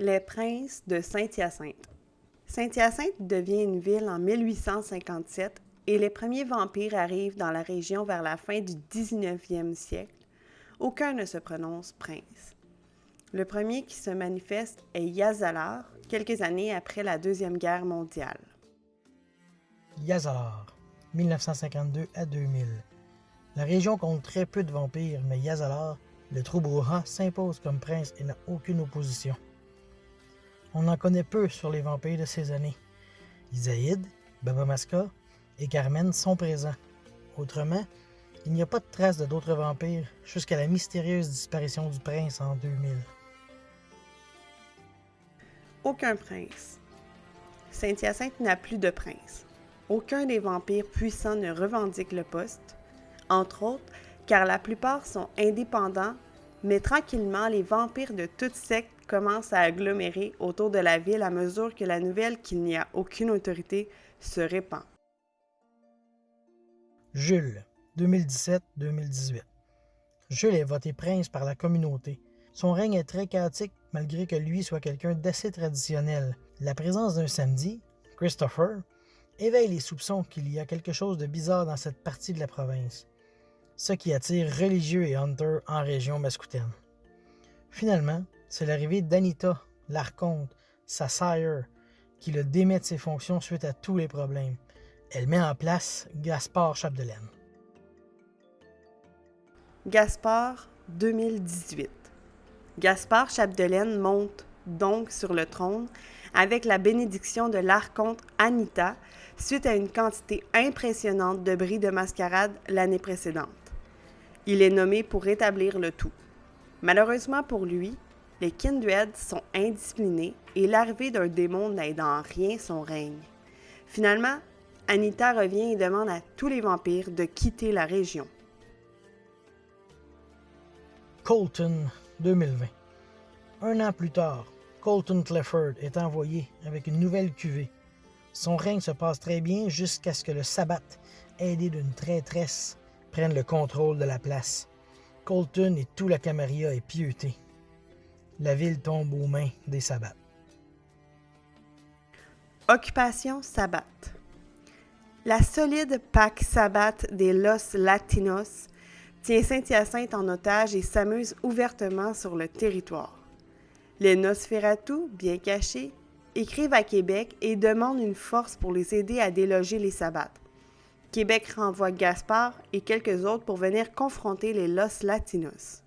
Les princes de Saint-Hyacinthe. Saint-Hyacinthe devient une ville en 1857 et les premiers vampires arrivent dans la région vers la fin du 19e siècle. Aucun ne se prononce prince. Le premier qui se manifeste est Yazalar, quelques années après la Deuxième Guerre mondiale. Yazalar, 1952 à 2000. La région compte très peu de vampires, mais Yazalar, le Troubrouha, s'impose comme prince et n'a aucune opposition. On en connaît peu sur les vampires de ces années. Isaïd, Baba Maska et Carmen sont présents. Autrement, il n'y a pas de traces de d'autres vampires jusqu'à la mystérieuse disparition du prince en 2000. Aucun prince. Saint-Hyacinthe n'a plus de prince. Aucun des vampires puissants ne revendique le poste, entre autres car la plupart sont indépendants, mais tranquillement les vampires de toute secte commencent à agglomérer autour de la ville à mesure que la nouvelle qu'il n'y a aucune autorité se répand. Jules, 2017-2018. Jules est voté prince par la communauté. Son règne est très chaotique malgré que lui soit quelqu'un d'assez traditionnel. La présence d'un samedi, Christopher, éveille les soupçons qu'il y a quelque chose de bizarre dans cette partie de la province, ce qui attire religieux et hunters en région mascoutaine. Finalement, c'est l'arrivée d'Anita, l'archonte, sa sire, qui le démet de ses fonctions suite à tous les problèmes. Elle met en place Gaspard Chapdelaine. Gaspard, 2018. Gaspard Chapdelaine monte donc sur le trône avec la bénédiction de l'archonte Anita suite à une quantité impressionnante de bris de mascarade l'année précédente. Il est nommé pour rétablir le tout. Malheureusement pour lui, les Kindred sont indisciplinés et l'arrivée d'un démon n'aide en rien son règne. Finalement, Anita revient et demande à tous les vampires de quitter la région. Colton, 2020. Un an plus tard, Colton Clifford est envoyé avec une nouvelle cuvée. Son règne se passe très bien jusqu'à ce que le Sabbat, aidé d'une traîtresse, prenne le contrôle de la place. Colton et tout la Camarilla est pieuté. La ville tombe aux mains des Sabbats. Occupation Sabbat. La solide PAC Sabbat des Los Latinos tient Saint-Hyacinthe en otage et s'amuse ouvertement sur le territoire. Les Nosferatu, bien cachés, écrivent à Québec et demandent une force pour les aider à déloger les Sabbats. Québec renvoie Gaspard et quelques autres pour venir confronter les Los Latinos.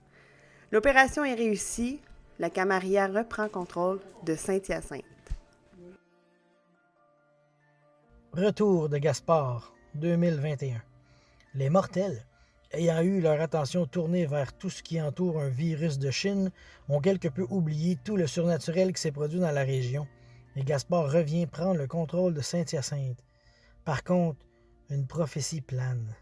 L'opération est réussie, la Camarilla reprend contrôle de Saint-Hyacinthe. Retour de Gaspard, 2021. Les mortels, ayant eu leur attention tournée vers tout ce qui entoure un virus de Chine, ont quelque peu oublié tout le surnaturel qui s'est produit dans la région, et Gaspard revient prendre le contrôle de Saint-Hyacinthe. Par contre, une prophétie plane.